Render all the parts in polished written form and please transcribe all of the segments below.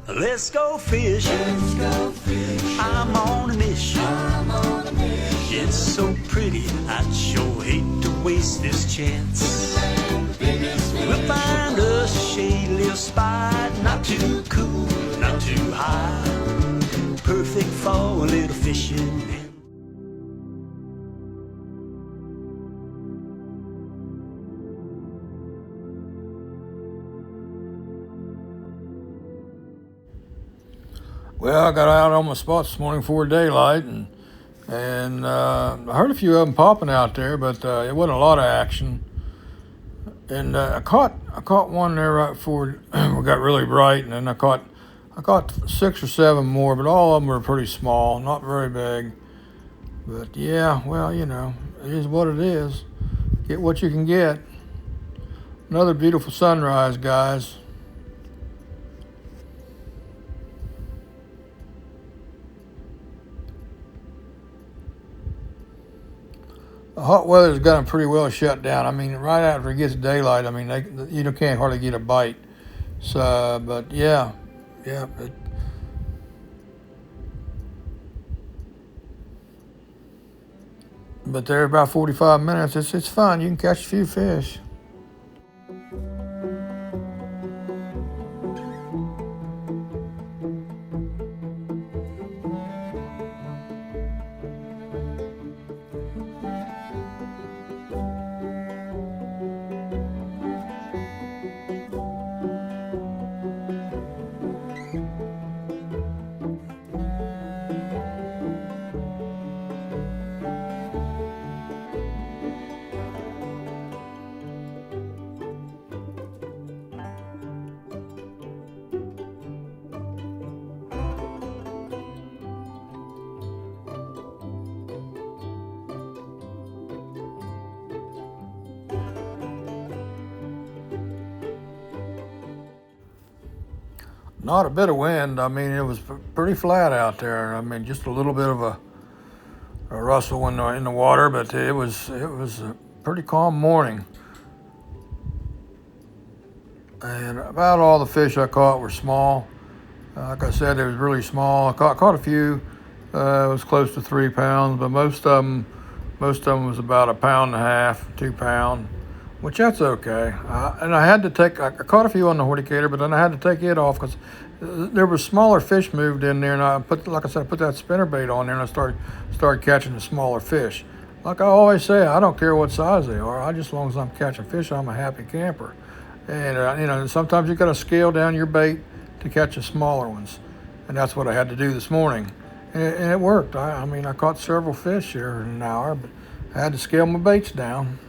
Let's go fishing. I'm on a mission. It's so pretty, I'd sure hate to waste this chance. We'll find a shady little spot, not too cool, not too high, perfect for a little fishing. Well, I got out on my spot this morning before daylight, and I heard a few of them popping out there, but it wasn't a lot of action. And I caught one there right before we got really bright, and then I caught 6 or 7 more, but all of them were pretty small, not very big. But yeah, well, you know, it is what it is. Get what you can get. Another beautiful sunrise, guys. The hot weather's got them pretty well shut down. I mean, right after it gets daylight, I mean, you can't hardly get a bite. So, but yeah. But there about 45 minutes, it's fun. You can catch a few fish. Not a bit of wind. I mean, it was pretty flat out there. I mean, just a little bit of a rustle in the water, but it was a pretty calm morning. And about all the fish I caught were small. Like I said, it was really small. I caught a few. It was close to 3 pounds, but most of them was about 1.5 pounds, 2 pounds. Which that's okay. And I caught a few on the horticator, but then I had to take it off because there was smaller fish moved in there, and I put that spinnerbait on there, and I started catching the smaller fish. Like I always say, I don't care what size they are. As long as I'm catching fish, I'm a happy camper. And sometimes you got to scale down your bait to catch the smaller ones, and that's what I had to do this morning, and it worked. I caught several fish here in an hour, but I had to scale my baits down.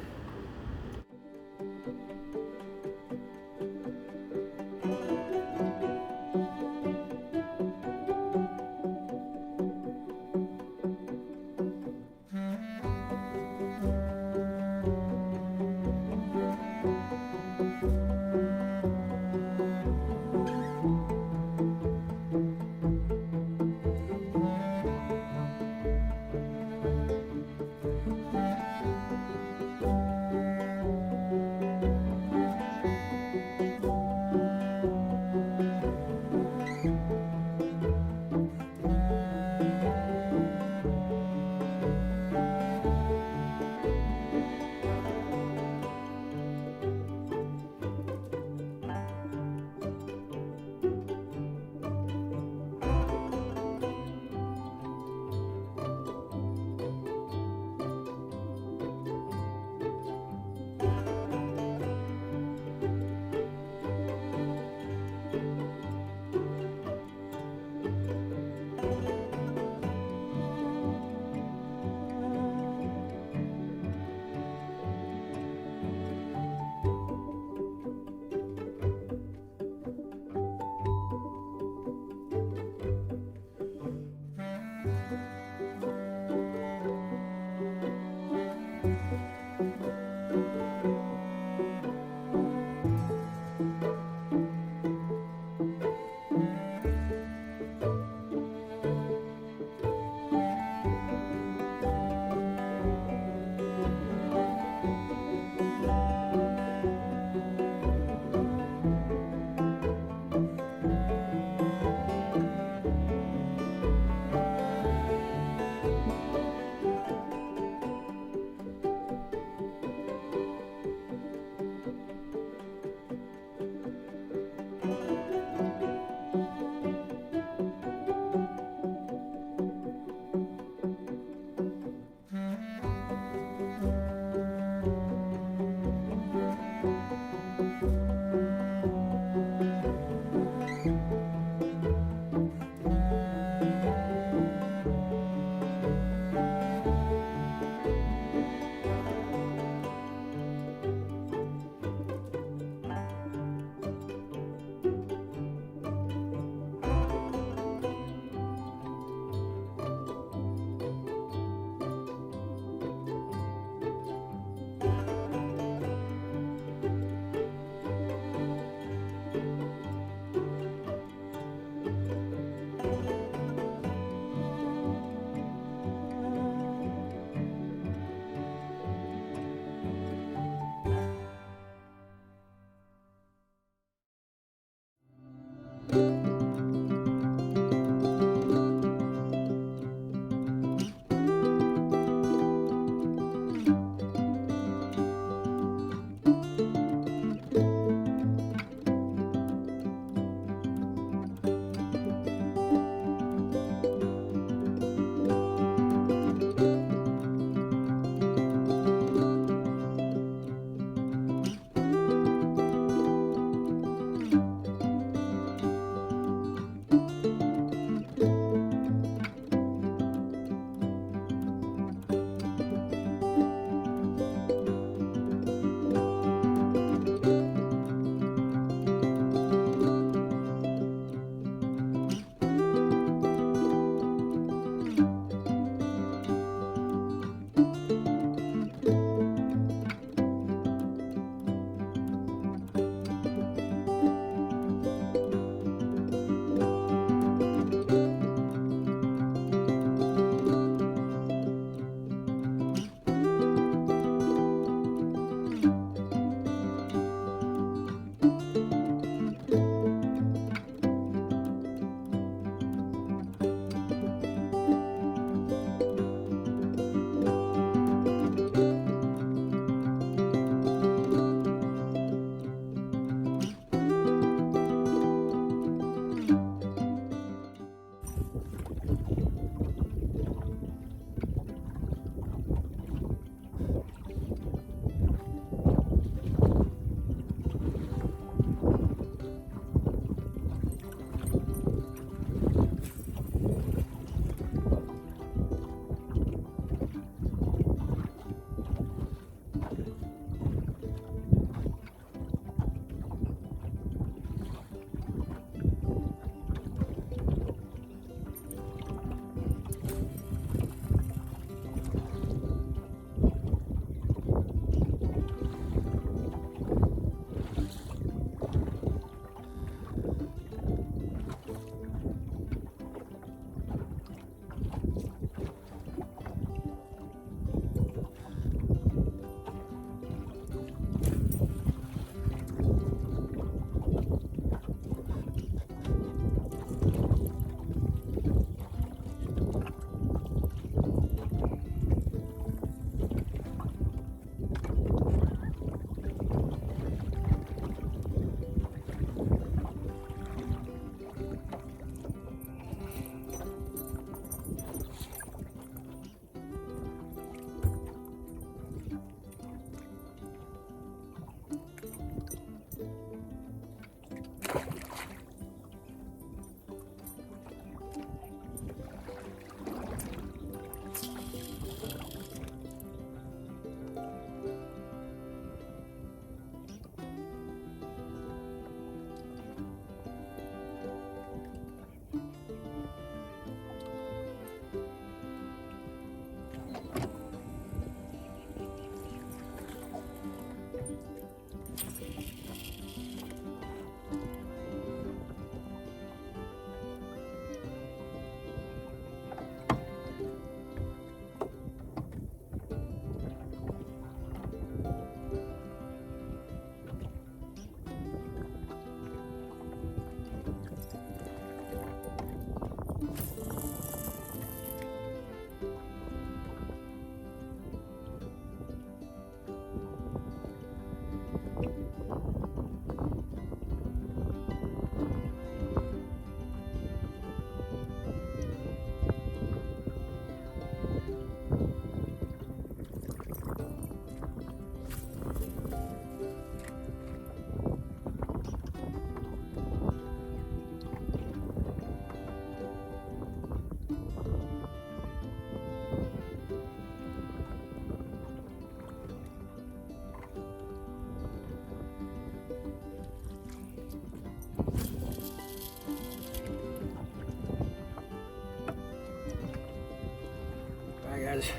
guys.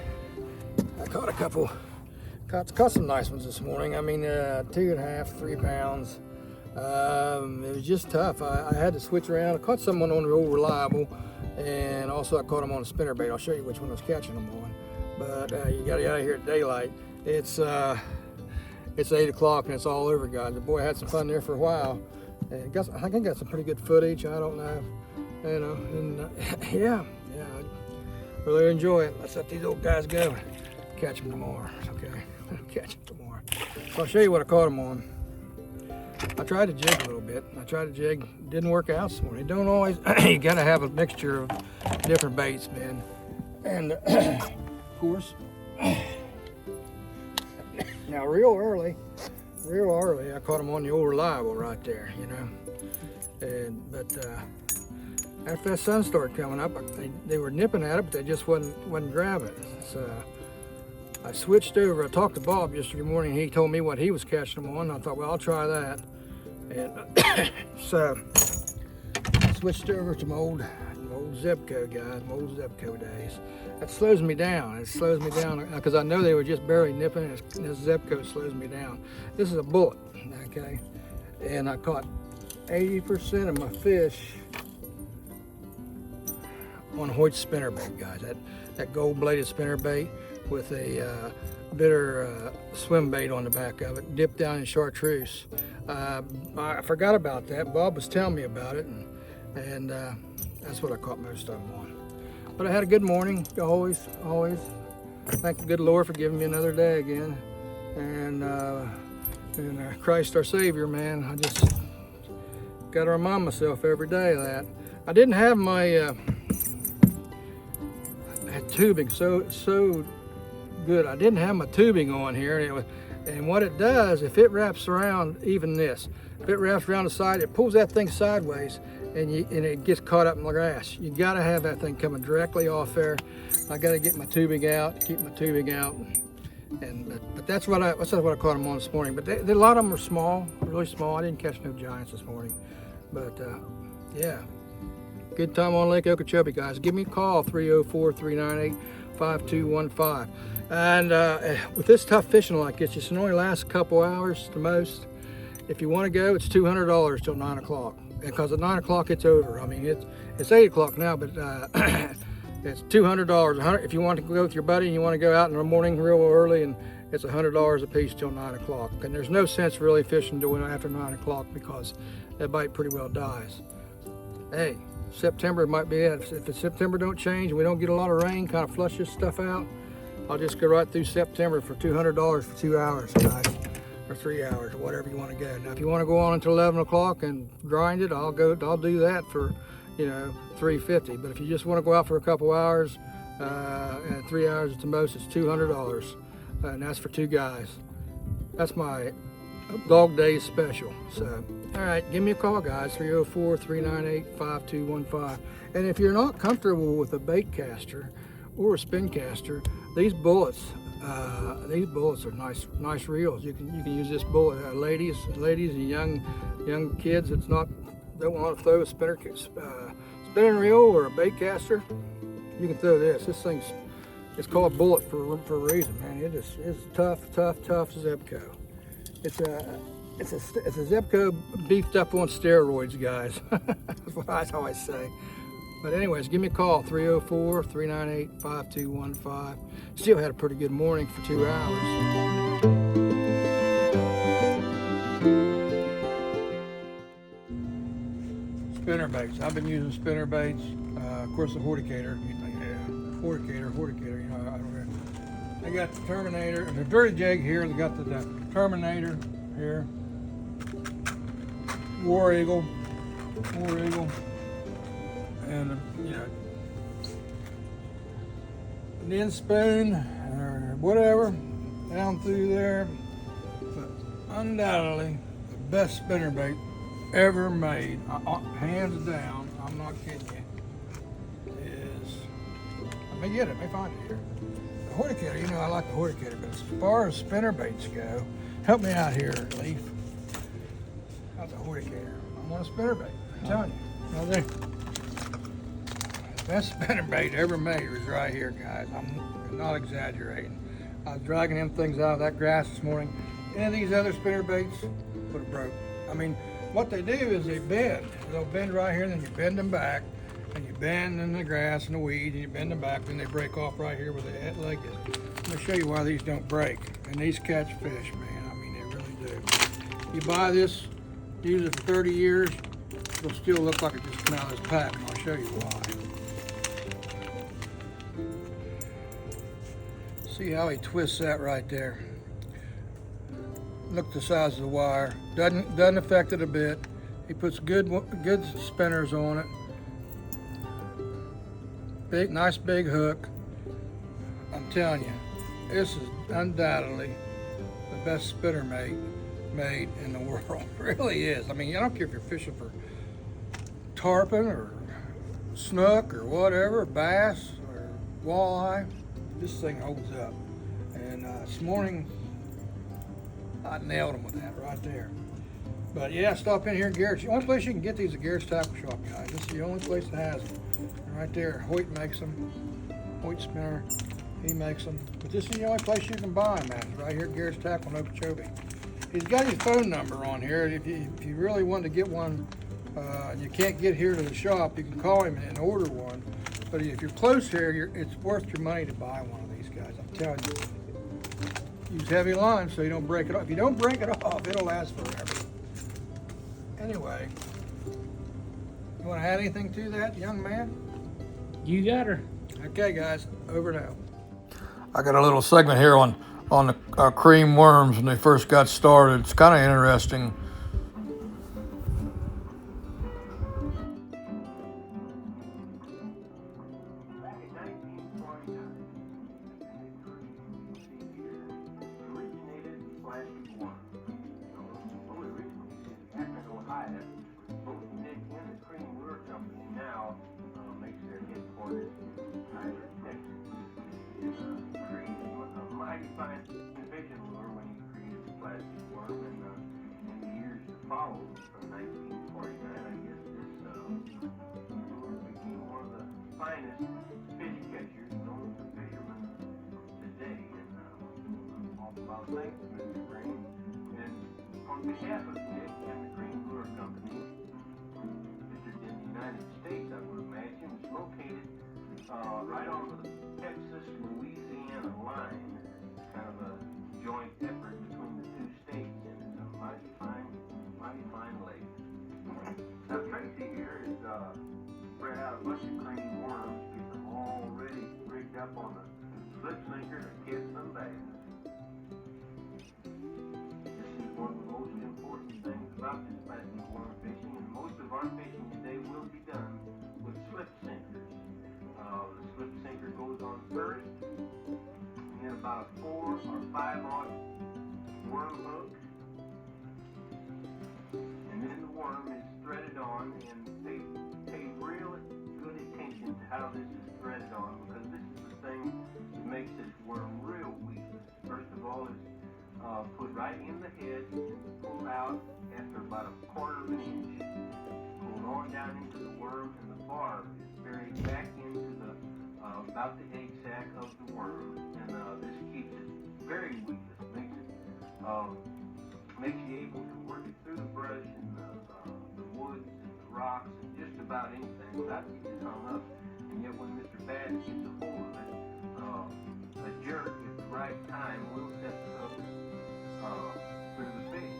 I caught a couple, caught some nice ones this morning. I mean, 2.5, 3 pounds. It was just tough. I had to switch around. I caught someone on the old reliable, and also I caught them on a spinnerbait. I'll show you which one I was catching them on. But you got to get out of here at daylight. It's 8 o'clock and it's all over, guys. The boy had some fun there for a while. And I think I got some pretty good footage. I don't know, you know, and yeah, I really enjoy it. Let's let these old guys go. Catch them tomorrow, okay? Catch them tomorrow. So I'll show you what I caught them on. I tried to jig a little bit. Didn't work out this morning. Don't always, you gotta have a mixture of different baits, man. And of course, now real early, I caught them on the old reliable right there, you know. But after that sun started coming up, they were nipping at it, but they just wasn't grabbing it. So I switched over. I talked to Bob yesterday morning. He told me what he was catching them on. I thought, well, I'll try that. And so I switched over to my old Zebco guys, my old Zebco days. That slows me down. It slows me down because I know they were just barely nipping, and this Zebco slows me down. This is a bullet, okay? And I caught 80% of my fish on Hoyt's spinnerbait, guys. That gold-bladed spinnerbait with a bitter swim bait on the back of it, dipped down in chartreuse. I forgot about that. Bob was telling me about it, and that's what I caught most of them on. But I had a good morning, always. Thank the good Lord for giving me another day again. And Christ our Savior, man. I just got to remind myself every day of that. I didn't have my tubing so good. I didn't have my tubing on here, and what it does, if it wraps around, even this, if it wraps around the side, it pulls that thing sideways, and it gets caught up in the grass. You got to have that thing coming directly off there. I got to get my tubing out, keep my tubing out, but that's what I caught them on this morning. But a lot of them are small, really small. I didn't catch no giants this morning, but yeah. Good time on Lake Okeechobee, guys. Give me a call, 304-398-5215. And with this tough fishing like this, it only lasts a couple hours the most. If you want to go, it's $200 till 9 o'clock. Because at 9 o'clock, it's over. I mean, it's 8 o'clock now, but it's $200. If you want to go with your buddy and you want to go out in the morning real early, and it's $100 a piece till 9 o'clock. And there's no sense really fishing doing after 9 o'clock because that bite pretty well dies. Hey, September might be it. If September don't change and we don't get a lot of rain, kind of flush this stuff out, I'll just go right through September for $200 for 2 hours, guys, or 3 hours, or whatever you want to go. Now, if you want to go on until 11 o'clock and grind it, I'll do that for, $350. But if you just want to go out for a couple hours, and 3 hours at the most, it's $200, and that's for 2 guys. That's my Dog Days special. So, all right, give me a call, guys, 304-398-5215. And if you're not comfortable with a bait caster or a spin caster, these bullets are nice reels. You can use this bullet, ladies and young kids that don't want to throw a spinning reel or a bait caster. You can throw this. This thing's called bullet for a reason, man. It's tough Zebco. It's a Zebco beefed up on steroids, guys. That's what I always say. But anyways, give me a call, 304-398-5215. Still had a pretty good morning for 2 hours. Spinner baits. I've been using spinner baits. Of course, the Horticator. Horticator. I got the Terminator and the Dirty Jig here. They got the Terminator here. War Eagle, and an end spoon or whatever down through there. But undoubtedly, the best spinnerbait ever made, hands down. I'm not kidding you. I may find it here. The Horticator. I like the Horticator, but as far as spinnerbaits go, help me out here, Leaf. How's the Horticator? I want a spinnerbait. I'm telling you. The best spinnerbait ever made was right here, guys. I'm not exaggerating. I was dragging them things out of that grass this morning. Any of these other spinnerbaits would have broke. I mean, what they do is they bend. They'll bend right here, and then you bend them back, and you bend in the grass and the weed, and you bend them back, and they break off right here where the leg is. Let me show you why these don't break. And these catch fish, man. I mean, they really do. You buy this Use it for 30 years, it'll still look like it just came out of this pack, and I'll show you why. See how he twists that right there. Look the size of the wire. Doesn't affect it a bit. He puts good spinners on it. Nice big hook. I'm telling you, this is undoubtedly the best spinner made in the world. It really is. I mean, I don't care if you're fishing for tarpon or snook or whatever, bass or walleye. This thing holds up. And this morning, I nailed him with that right there. But yeah, stop in here at Garrett's. The only place you can get these is Garrett's Tackle Shop, guys. This is the only place that has them. And right there, Hoyt makes them. Hoyt Spinner, he makes them. But this is the only place you can buy them at. It's right here at Garrett's Tackle in Okeechobee. He's got his phone number on here. If you really want to get one, and you can't get here to the shop, you can call him and order one. But if you're close here, it's worth your money to buy one of these guys. I'm telling you. Use heavy line so you don't break it off. If you don't break it off, it'll last forever. Anyway, you want to add anything to that, young man? You got her. Okay, guys, over now. I got a little segment here on the cream worms when they first got started. It's kind of interesting. Followed from 1949, I guess this became one of the finest fish catchers known to fishermen today. And all about thanks to Mr. Green. And on behalf of Nick and the Green Lure Company, Mr. in the United States, I would imagine, it's located right on the Texas-Louisiana line. It's kind of a joint effort between the two states, and it's a mighty fine lake. Now Tracy here has spread out a bunch of cream worms, get them already rigged up on the slip sinker to catch some bass. This is one of the most important things about this plastic worm fishing, and most of our fishing today will be done with slip sinkers. The slip sinker goes on first, and then about a 4 or 5/0 worm hook. And then the worm is threaded on, and pay real good attention to how this is threaded on, because this is the thing that makes this worm real weak. First of all, it's put right in the head, pulled out after about a 1/4 inch, pulled on down into the worm, and the barb is buried back into the about the egg sac of the worm, and this keeps it very weakless, makes you able to work it through the brush and the woods and the rocks and just about anything without getting hung up. And yet when Mr. Bass gets a hold of it, a jerk at the right time will set the hook through the fish.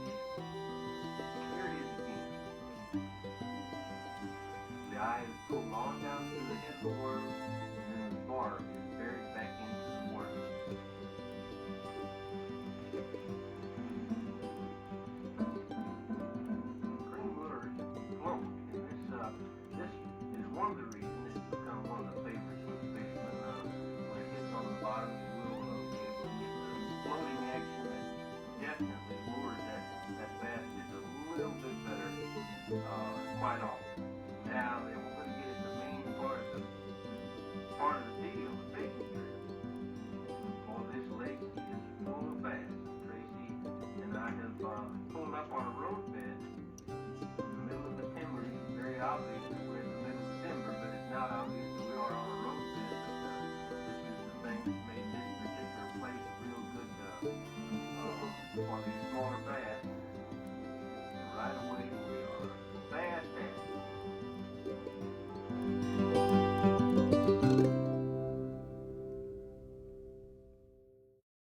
Here it is again. The eye is pulled on down through the head of the worm, and then the barb is buried back into the worm. One of the reasons